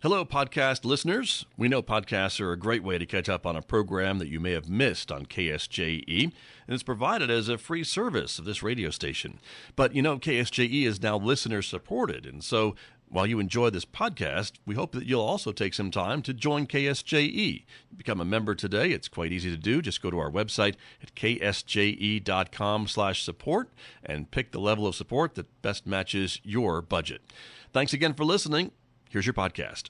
Hello, podcast listeners. We know podcasts are a great way to catch up on a program that you may have missed on KSJE, and it's provided as a free service of this radio station. But you know, KSJE is now listener-supported, and so while you enjoy this podcast, we hope that you'll also take some time to join KSJE. Become a member today. It's quite easy to do. Just go to our website at ksje.com/support and pick the level of support that best matches your budget. Thanks again for listening. Here's your podcast.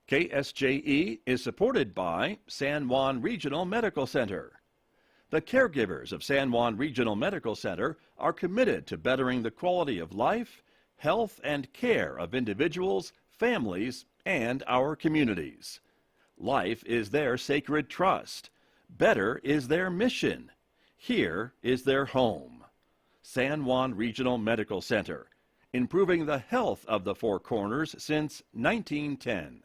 KSJE is supported by San Juan Regional Medical Center. The caregivers of San Juan Regional Medical Center are committed to bettering the quality of life, health, and care of individuals, families, and our communities. Life is their sacred trust. Better is their mission. Here is their home. San Juan Regional Medical Center, improving the health of the Four Corners since 1910.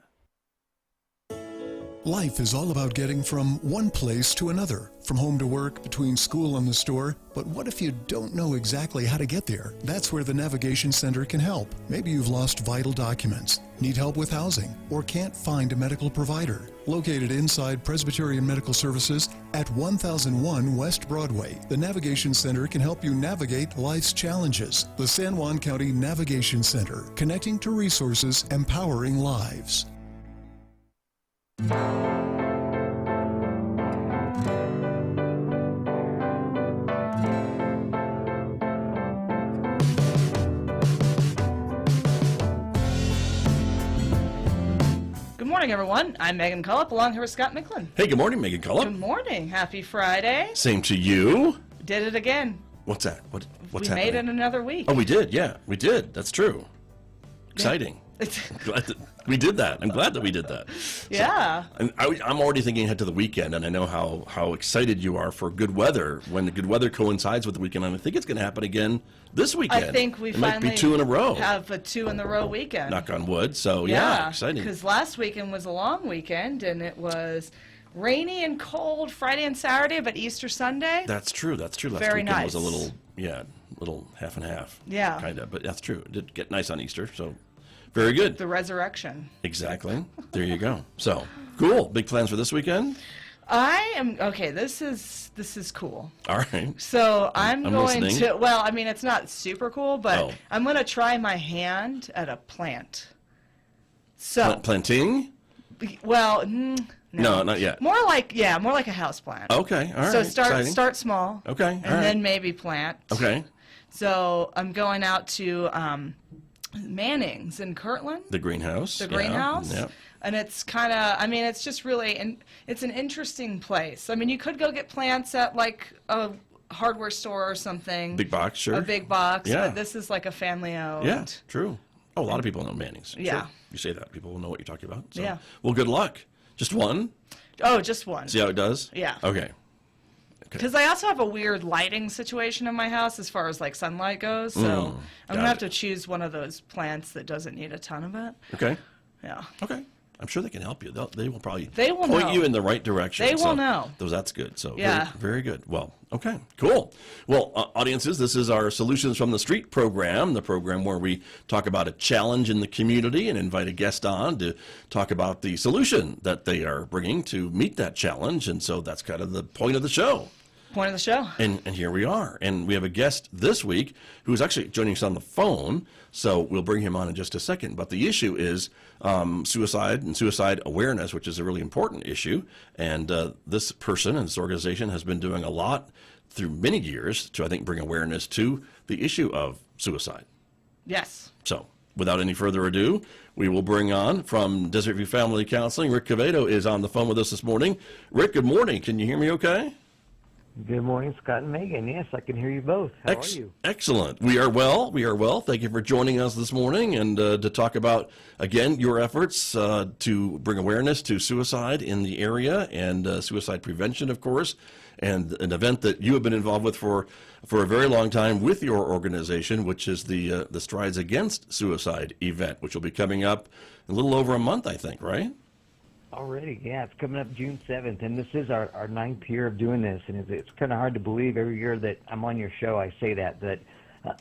Life is all about getting from one place to another, from home to work, between school and the store. But what if you don't know exactly how to get there? That's where the Navigation Center can help. Maybe you've lost vital documents, need help with housing, or can't find a medical provider. Located inside Presbyterian Medical Services at 1001 West Broadway, the Navigation Center can help you navigate life's challenges. The San Juan County Navigation Center, connecting to resources, empowering lives. Good morning, everyone. I'm Megan Cullip, along here with Scott Michlin. Hey, good morning, Megan Cullip. Good morning. Happy Friday. Same to you. Did it again. What's that? What's we happening? made it another week. Oh, we did. Yeah, we did. That's true. Exciting. Glad that we did that. I'm glad that we did that. Yeah. So, I'm already thinking ahead to the weekend, and I know how excited you are for good weather when the good weather coincides with the weekend. And I think it's going to happen again this weekend. I think we might finally be 2 in a row. Have a 2 in a row weekend. Knock on wood. So yeah, exciting. Because last weekend was a long weekend, and it was rainy and cold Friday and Saturday, but Easter Sunday. That's true. That's true. Last Very weekend nice. was a little half and half. Yeah. Kind of, but that's true. It did get nice on Easter, so very good. The resurrection. Exactly. There you go. So cool. Big plans for this weekend? I am okay. This is cool. All right. So I'm going listening. to. Well, I mean, it's not super cool, but Oh. I'm going to try my hand at a plant. So Planting? well, No, not yet. more like a house plant. Okay. All right. So Exciting. start small. Okay. All And right. then maybe plant. Okay. So I'm going out to Manning's in Kirtland. The greenhouse. The greenhouse. Yeah. And it's kind of, I mean, it's just really, and it's an interesting place. I mean, you could go get plants at like a hardware store or something. Big box, sure. A big box. Yeah. But this is like a family owned. Yeah, true. Oh, a lot of people know Manning's. Yeah. Sure. You say that, people will know what you're talking about. So. Yeah. Well, good luck. Just one? Oh, just one. See how it does? Yeah. Okay. Because I also have a weird lighting situation in my house as far as like sunlight goes. So I'm going to have to choose one of those plants that doesn't need a ton of it. Okay. Yeah. Okay. I'm sure they can help you. They will probably They will point know. you in the right direction. They will know. That's good. So Yeah. very good. Well, okay, cool. Well, audiences, this is our Solutions from the Street program, the program where we talk about a challenge in the community and invite a guest on to talk about the solution that they are bringing to meet that challenge. And so that's kind of the point of the show. Point of the show. And here we are. And we have a guest this week who is actually joining us on the phone. So we'll bring him on in just a second. But the issue is suicide and suicide awareness, which is a really important issue. And this person and this organization has been doing a lot through many years to, I think, bring awareness to the issue of suicide. Yes. So without any further ado, we will bring on from Desert View Family Counseling. Rick Quevedo is on the phone with us this morning. Rick, good morning. Can you hear me okay? Good morning, Scott and Megan. Yes, I can hear you both. How are you? Excellent. We are well. We are well. Thank you for joining us this morning and to talk about, again, your efforts to bring awareness to suicide in the area and suicide prevention, of course, and an event that you have been involved with for a very long time with your organization, which is the Strides Against Suicide event, which will be coming up in a little over a month, I think, right? Already, yeah. It's coming up June 7th, and this is our ninth year of doing this, and it's kind of hard to believe every year that I'm on your show I say that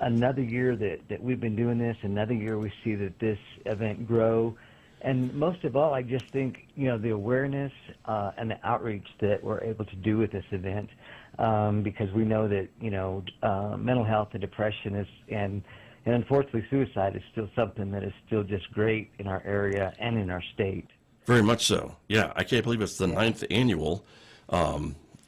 another year that we've been doing this, another year we see that this event grow. And most of all, I just think, the awareness and the outreach that we're able to do with this event, because we know that, mental health and depression and unfortunately suicide is still something that is still just great in our area and in our state. Very much so. Yeah, I can't believe it's the 9th annual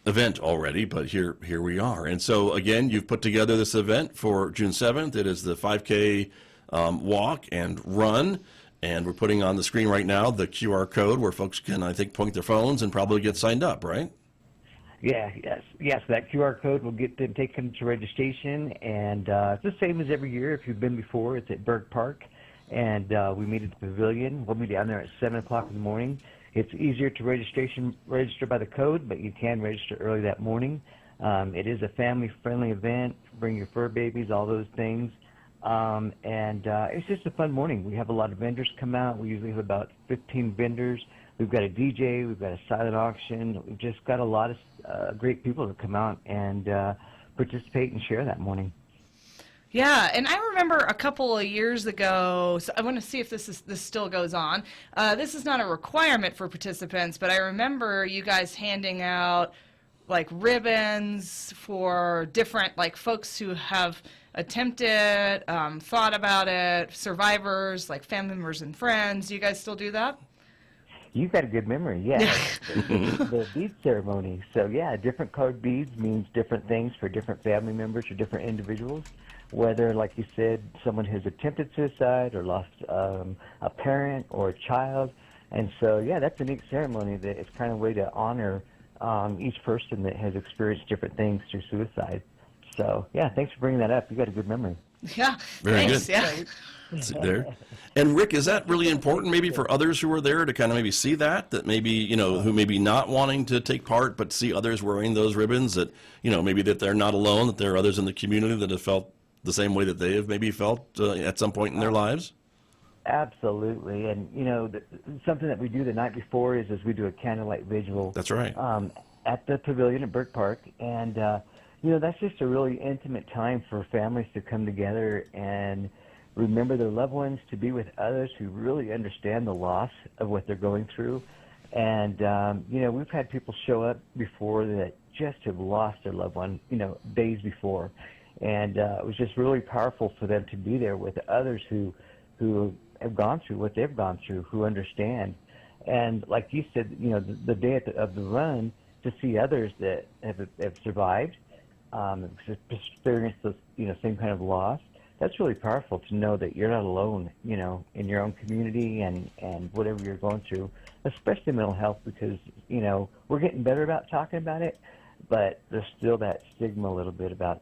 event already, but here we are. And so, again, you've put together this event for June 7th. It is the 5K walk and run. And we're putting on the screen right now the QR code where folks can, I think, point their phones and probably get signed up, right? Yeah, yes. That QR code will get them taken to registration, and it's the same as every year. If you've been before, it's at Berg Park, and we meet at the pavilion. We'll be down there at 7 o'clock in the morning. It's easier to register by the code, but you can register early that morning. It is a family-friendly event. Bring your fur babies, all those things. And it's just a fun morning. We have a lot of vendors come out. We usually have about 15 vendors. We've got a DJ. We've got a silent auction. We've just got a lot of great people to come out and participate and share that morning. Yeah, and I remember a couple of years ago, so I want to see if this still goes on. This is not a requirement for participants, but I remember you guys handing out like ribbons for different folks who have attempted, thought about it, survivors, like family members and friends. Do you guys still do that? You've got a good memory, yeah. The bead ceremony. So, yeah, different colored beads means different things for different family members or different individuals. Whether, like you said, someone has attempted suicide or lost a parent or a child. And so, yeah, that's a neat ceremony that it's kind of a way to honor each person that has experienced different things through suicide. So, yeah, thanks for bringing that up. You got a good memory. Yeah, very thanks. good. Yeah. See there. And Rick, is that really important maybe for others who are there to kind of maybe see that maybe, who may be not wanting to take part, but see others wearing those ribbons, that, maybe that they're not alone, that there are others in the community that have felt the same way that they have maybe felt at some point in their lives? Absolutely. And, something that we do the night before is we do a candlelight vigil. That's right. At the pavilion at Berg Park. And, that's just a really intimate time for families to come together and remember their loved ones, to be with others who really understand the loss of what they're going through. And, we've had people show up before that just have lost their loved one, days before. And it was just really powerful for them to be there with others who have gone through what they've gone through, who understand. And like you said, the day of the run, to see others that have survived, experienced the same kind of loss, that's really powerful to know that you're not alone, in your own community and whatever you're going through, especially mental health, because, we're getting better about talking about it, but there's still that stigma a little bit about,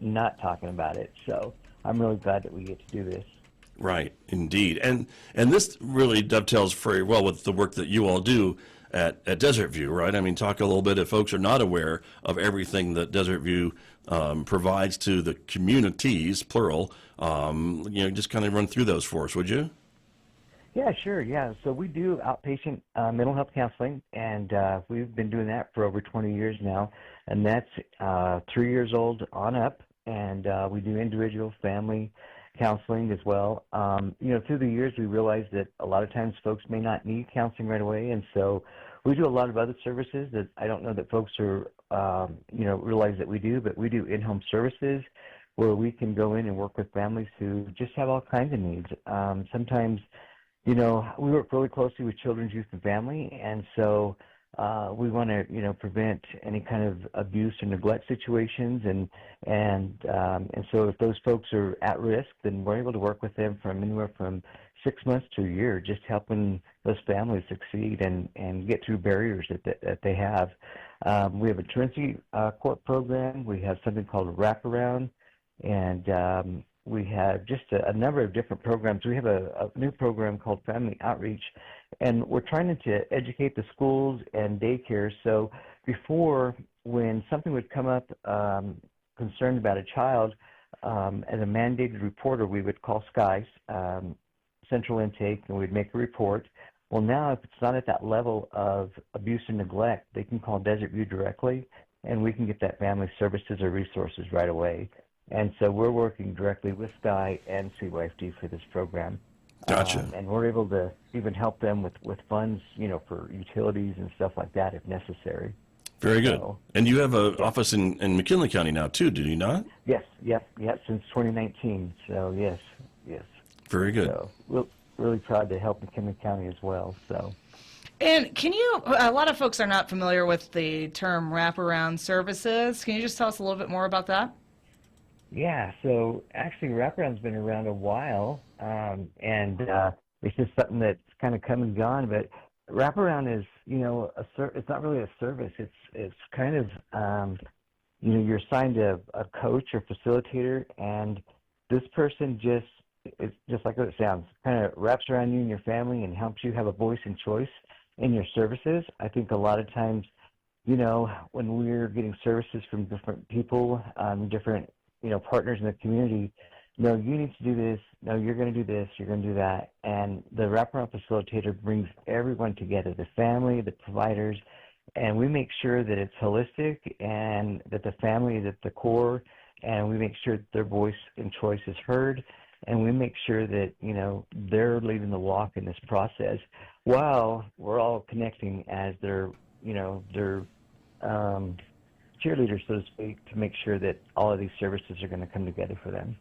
not talking about it. So I'm really glad that we get to do this. Right, indeed. And this really dovetails very well with the work that you all do at Desert View, right? I mean, talk a little bit, if folks are not aware of everything that Desert View provides to the communities, plural, just kind of run through those for us, would you? Yeah, sure, yeah. So we do outpatient mental health counseling, and we've been doing that for over 20 years now, and that's 3 years old on up, and we do individual family counseling as well. Through the years, we realized that a lot of times folks may not need counseling right away, and so we do a lot of other services that I don't know that folks are, realize that we do, but we do in-home services where we can go in and work with families who just have all kinds of needs. Sometimes, we work really closely with children's, youth, and family, and so we want to, prevent any kind of abuse or neglect situations, and so if those folks are at risk, then we're able to work with them from anywhere from 6 months to a year, just helping those families succeed and get through barriers that they have. We have a truancy court program. We have something called a wraparound, and we have just a number of different programs. We have a new program called Family Outreach, and we're trying to educate the schools and daycares. So before, when something would come up concerned about a child, as a mandated reporter, we would call SCIES, Central Intake, and we'd make a report. Well, now if it's not at that level of abuse and neglect, they can call Desert View directly, and we can get that family services or resources right away. And so we're working directly with SCI and CYFD for this program. Gotcha. And we're able to even help them with funds, for utilities and stuff like that if necessary. Very good. So, And you have an office in McKinley County now, too, do you not? yes, since 2019. So, yes. Very good. So, we're really proud to help McKinley County as well. So. And a lot of folks are not familiar with the term wraparound services. Can you just tell us a little bit more about that? Yeah, so actually wraparound's been around a while, and it's just something that's kind of come and gone, but wraparound is, it's not really a service. It's kind of, you're assigned a coach or facilitator, and this person it's just like what it sounds, kind of wraps around you and your family and helps you have a voice and choice in your services. I think a lot of times, when we're getting services from different people, different, partners in the community, no, you need to do this, no, you're going to do this, you're going to do that. And the wraparound facilitator brings everyone together, the family, the providers, and we make sure that it's holistic and that the family is at the core, and we make sure that their voice and choice is heard, and we make sure that, they're leading the walk in this process while we're all connecting as their cheerleaders, so to speak, to make sure that all of these services are going to come together for them.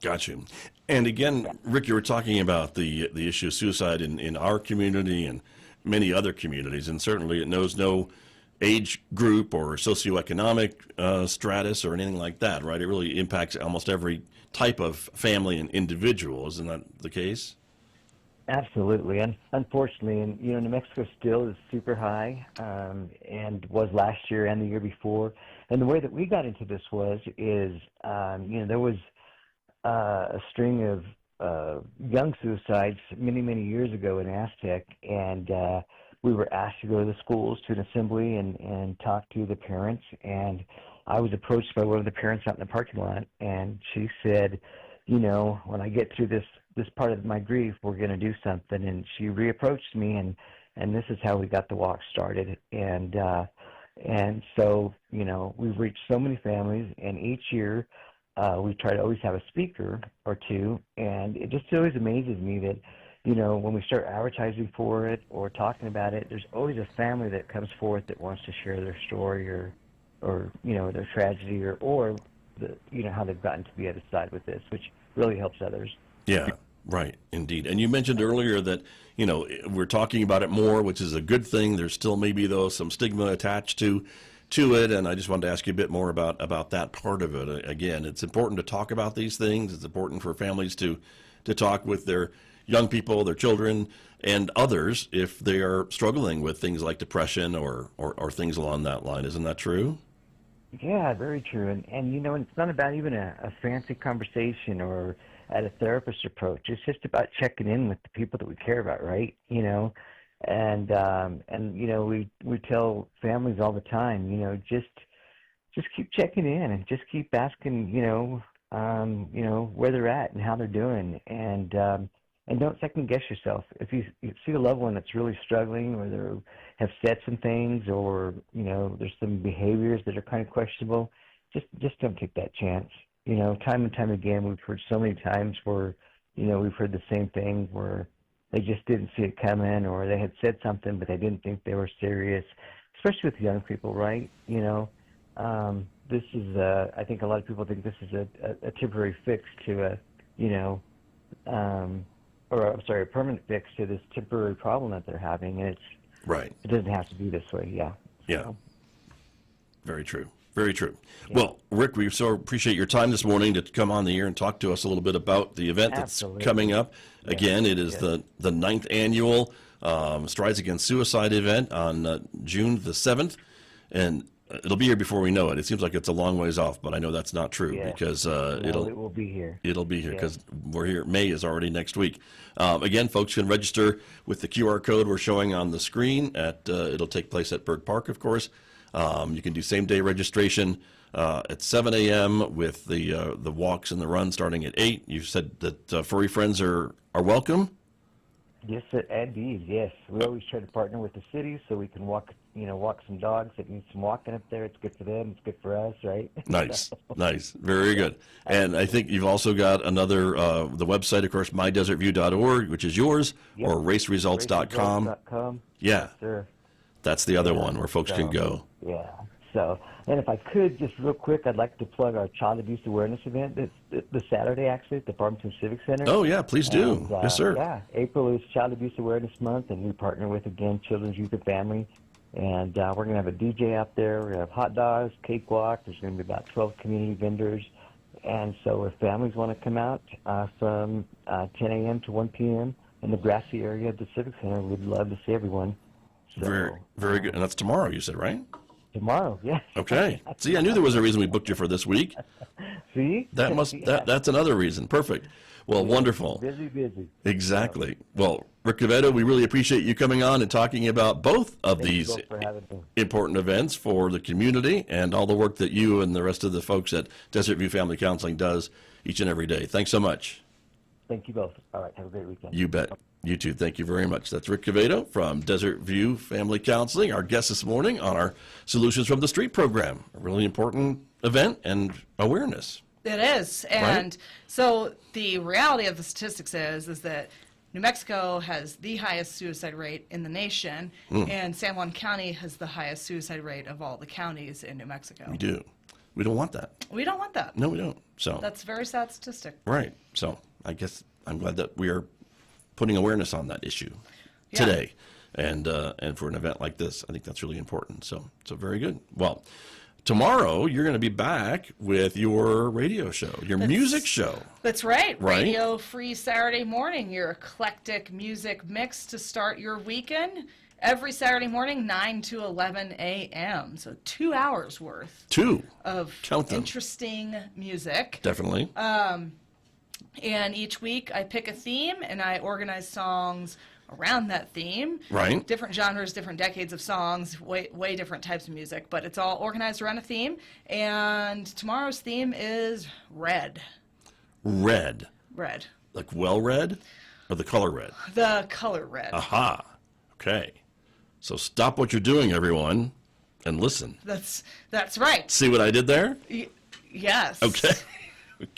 Got you. And again, Rick, you were talking about the issue of suicide in our community and many other communities, and certainly it knows no age group or socioeconomic stratus or anything like that, right? It really impacts almost every type of family and individual. Isn't that the case? Absolutely, and unfortunately, and New Mexico still is super high, and was last year and the year before. And the way that we got into this is there was a string of young suicides many years ago in Aztec, and we were asked to go to the schools to an assembly and talk to the parents. And I was approached by one of the parents out in the parking lot, and she said, when I get through this part of my grief, we're going to do something. And she reapproached me, and this is how we got the walk started. And so, we've reached so many families, and each year we try to always have a speaker or two. And it just always amazes me that, when we start advertising for it or talking about it, there's always a family that comes forth that wants to share their story or their tragedy or how they've gotten to the other side with this, which really helps others. Yeah, right, indeed. And you mentioned earlier that, we're talking about it more, which is a good thing. There's still maybe, though, some stigma attached to it, and I just wanted to ask you a bit more about that part of it. Again, it's important to talk about these things. It's important for families to talk with their young people, their children, and others if they are struggling with things like depression or things along that line. Isn't that true? Yeah, very true. And it's not about even a fancy conversation or at a therapist approach. It's just about checking in with the people that we care about, right? And we tell families all the time, just keep checking in and just keep asking, where they're at and how they're doing, and don't second guess yourself. If you see a loved one that's really struggling, or they have said some things, or there's some behaviors that are kind of questionable, just don't take that chance. Time and time again, we've heard so many times where we've heard the same thing where they just didn't see it coming, or they had said something but they didn't think they were serious, especially with young people, right? This is I think a lot of people think this is a temporary fix to a permanent fix to this temporary problem that they're having, and right. It doesn't have to be this way. Yeah. Yeah. Very true. Very true. Yeah. Well, Rick, we so appreciate your time this morning to come on the air and talk to us a little bit about the event that's coming up. Yeah. Again, it is the 9th annual Strides Against Suicide event on June the 7th, and it'll be here before we know it. It seems like it's a long ways off, but I know that's not true because it will be here. It'll be here because we're here. May is already next week. Again, folks can register with the QR code we're showing on the screen. It'll take place at Berg Park, of course. You can do same-day registration at 7 a.m. with the walks and the run starting at 8. You said that furry friends are welcome. Yes, indeed. Yes, we always try to partner with the city so we can walk some dogs that need some walking up there. It's good for them. It's good for us, right? Nice, nice, very good. And I think you've also got another the website, of course, mydesertview.org, which is yours, Yep. or raceresults.com. Raceresults.com. Yeah, Yes, sir. that's the other one where folks can go. Yeah. So, and if I could, just real quick, I'd like to plug our Child Abuse Awareness event. It's this Saturday, actually, at the Farmington Civic Center. Oh yeah, please do. And, Yes, sir. Yeah, April is Child Abuse Awareness Month, and we partner with, again, Children's Youth and Family. And we're going to have a DJ out there. We're going to have hot dogs, cakewalk. There's going to be about 12 community vendors. And so if families want to come out from 10 a.m. to 1 p.m. in the grassy area of the Civic Center, we'd love to see everyone. So, Very, very good. And that's tomorrow, you said, right? tomorrow, yeah. Okay. See, I knew there was a reason we booked you for this week. See? That's another reason. Perfect. Well, wonderful. Busy. Exactly. Well, Rick Quevedo, we really appreciate you coming on and talking about both of these Thank you both for having me. important events for the community and all the work that you and the rest of the folks at Desert View Family Counseling does each and every day. Thanks so much. Thank you both. All right, have a great weekend. You bet. You too. Thank you very much. That's Rick Quevedo from Desert View Family Counseling, our guest this morning on our Solutions from the Street program. A really important event and awareness. It is. And so the reality of the statistics is that New Mexico has the highest suicide rate in the nation, and San Juan County has the highest suicide rate of all the counties in New Mexico. We do. We don't want that. We don't want that. No, we don't. So That's a very sad statistic. right. So I guess I'm glad that we are putting awareness on that issue Yeah. today, and for an event like this, I think that's really important. So very good. Well, tomorrow you're going to be back with your radio show, your music show. That's right. Right. Radio Free Saturday morning, your eclectic music mix to start your weekend. Every Saturday morning, 9 to 11 a.m. So 2 hours worth of Count them. interesting music. Definitely. And each week I pick a theme and I organize songs around that theme. Right. Different genres, different decades of songs, way different types of music, but it's all organized around a theme. And tomorrow's theme is red. Red. Red. Like well red, or the color red? The color red. Aha. Okay. So stop what you're doing, everyone, and listen. That's right. See what I did there? Yes. Okay.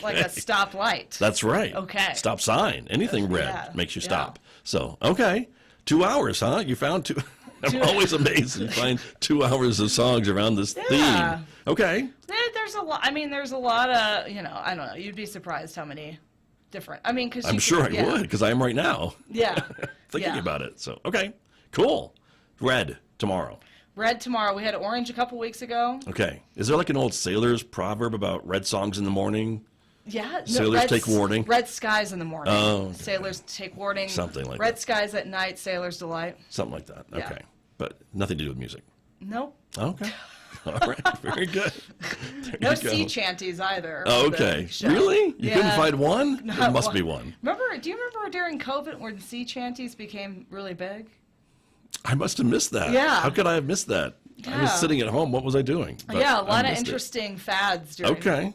Like a stoplight. That's right. Okay. Stop sign. Anything red Yeah. makes you Yeah. stop. So, okay. 2 hours, huh? You found two. I'm always amazed you find 2 hours of songs around this Yeah. theme. Okay. There's a lot. I mean, there's a lot of, I don't know. You'd be surprised how many different. I mean, because I'm sure I would, because I am right now Yeah. thinking Yeah. about it. So, okay. Cool. Red tomorrow. Red tomorrow. We had orange a couple weeks ago. Okay. Is there like an old sailor's proverb about red songs in the morning? Yeah. Sailors take warning. Red skies in the morning. Oh, okay. Sailors take warning. Something like Red that. skies at night. Sailors delight. Something like that. Yeah. Okay. But nothing to do with music. Nope. Okay. All right. Very good. There No you go. sea chanties either. Oh, for the okay. show. Really? You couldn't Yeah. find one? There Not must one. be one. Do you remember during COVID when sea chanties became really big? I must have missed that. Yeah. How could I have missed that? I was Yeah. sting at home. What was I doing? But Yeah, a I lot of missed it. interesting fads during Okay.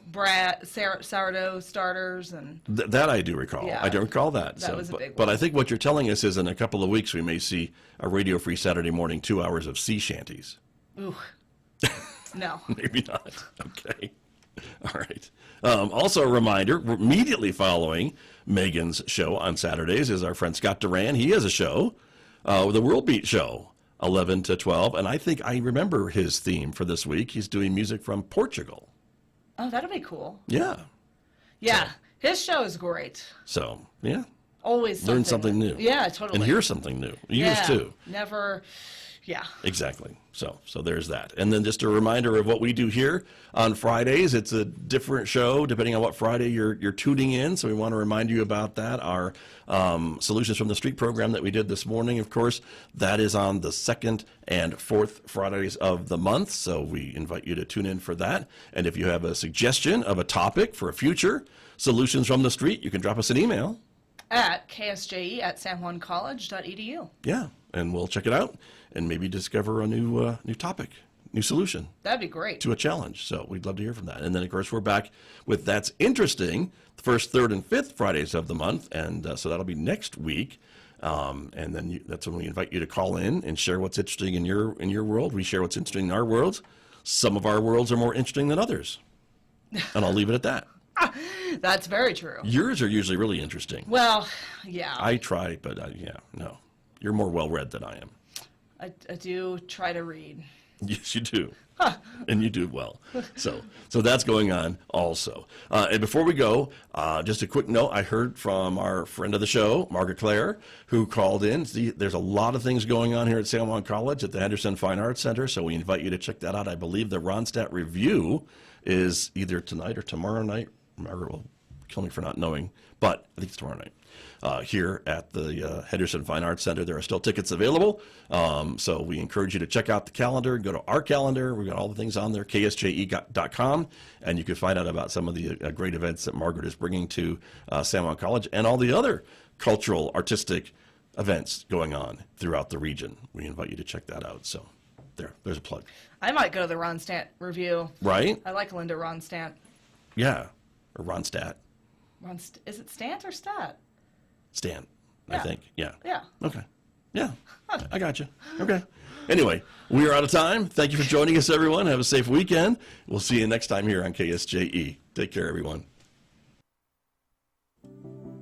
sourdough starters and That I do recall. Yeah. I don't recall that. That was a big but one. I think what you're telling us is in a couple of weeks we may see a Radio Free Saturday morning 2 hours of sea shanties. ooh. No. Maybe not. Okay. All right. Also, a reminder, immediately following Megan's show on Saturdays is our friend Scott Duran. He has a show, the World Beat Show, 11 to 12. And I think I remember his theme for this week. He's doing music from Portugal. Oh, that'll be cool. Yeah. Yeah. His show is great. So, yeah. Always Learn something new. Yeah, totally. And hear something new. yeah. Yours too. Never. Yeah. Exactly. So there's that. And then just a reminder of what we do here on Fridays. It's a different show depending on what Friday you're tuning in. So we want to remind you about that. Our Solutions from the Street program that we did this morning, of course, that is on the second and fourth Fridays of the month. So we invite you to tune in for that. And if you have a suggestion of a topic for a future Solutions from the Street, you can drop us an email. At KSJE at sanjuancollege.edu. Yeah, and we'll check it out and maybe discover a new topic, new solution That'd be great. to a challenge. So we'd love to hear from that. And then, of course, we're back with That's Interesting, the first, third, and fifth Fridays of the month. And so that'll be next week. And then that's when we invite you to call in and share what's interesting in your world. We share what's interesting in our worlds. Some of our worlds are more interesting than others. And I'll leave it at that. That's very true. Yours are usually really interesting. Well, yeah. I try, but no. You're more well-read than I am. I do try to read. Yes, you do. And you do well. So that's going on also. And before we go, just a quick note. I heard from our friend of the show, Margaret Claire, who called in. There's a lot of things going on here at San Juan College at the Henderson Fine Arts Center, so we invite you to check that out. I believe the Ronstadt Review is either tonight or tomorrow night. Margaret will kill me for not knowing, but I think it's tomorrow night. Here at the Henderson Fine Arts Center. There are still tickets available, so we encourage you to check out the calendar. Go to our calendar. We've got all the things on there, ksje.com, and you can find out about some of the great events that Margaret is bringing to San Juan College and all the other cultural, artistic events going on throughout the region. We invite you to check that out. So there's a plug. I might go to the Ronstadt Review. Right? I like Linda Ronstadt. Yeah, or Ronstadt. Is it Stant or Stat? Stan, Yeah. I think. Yeah. Yeah. Okay. Yeah. I got you. Okay. Anyway, we are out of time. Thank you for joining us, everyone. Have a safe weekend. We'll see you next time here on KSJE. Take care, everyone.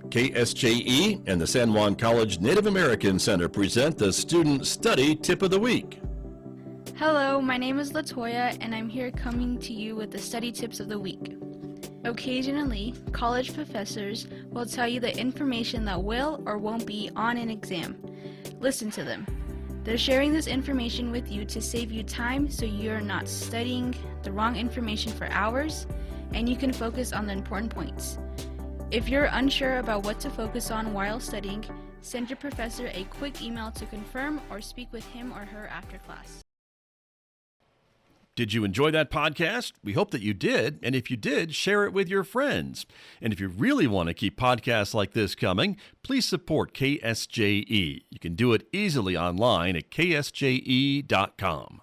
KSJE and the San Juan College Native American Center present the Student Study Tip of the Week. Hello, my name is LaToya, and I'm here coming to you with the study tips of the week. Occasionally, college professors will tell you the information that will or won't be on an exam. Listen to them. They're sharing this information with you to save you time so you're not studying the wrong information for hours, and you can focus on the important points. If you're unsure about what to focus on while studying, send your professor a quick email to confirm or speak with him or her after class. Did you enjoy that podcast? We hope that you did. And if you did, share it with your friends. And if you really want to keep podcasts like this coming, please support KSJE. You can do it easily online at ksje.com.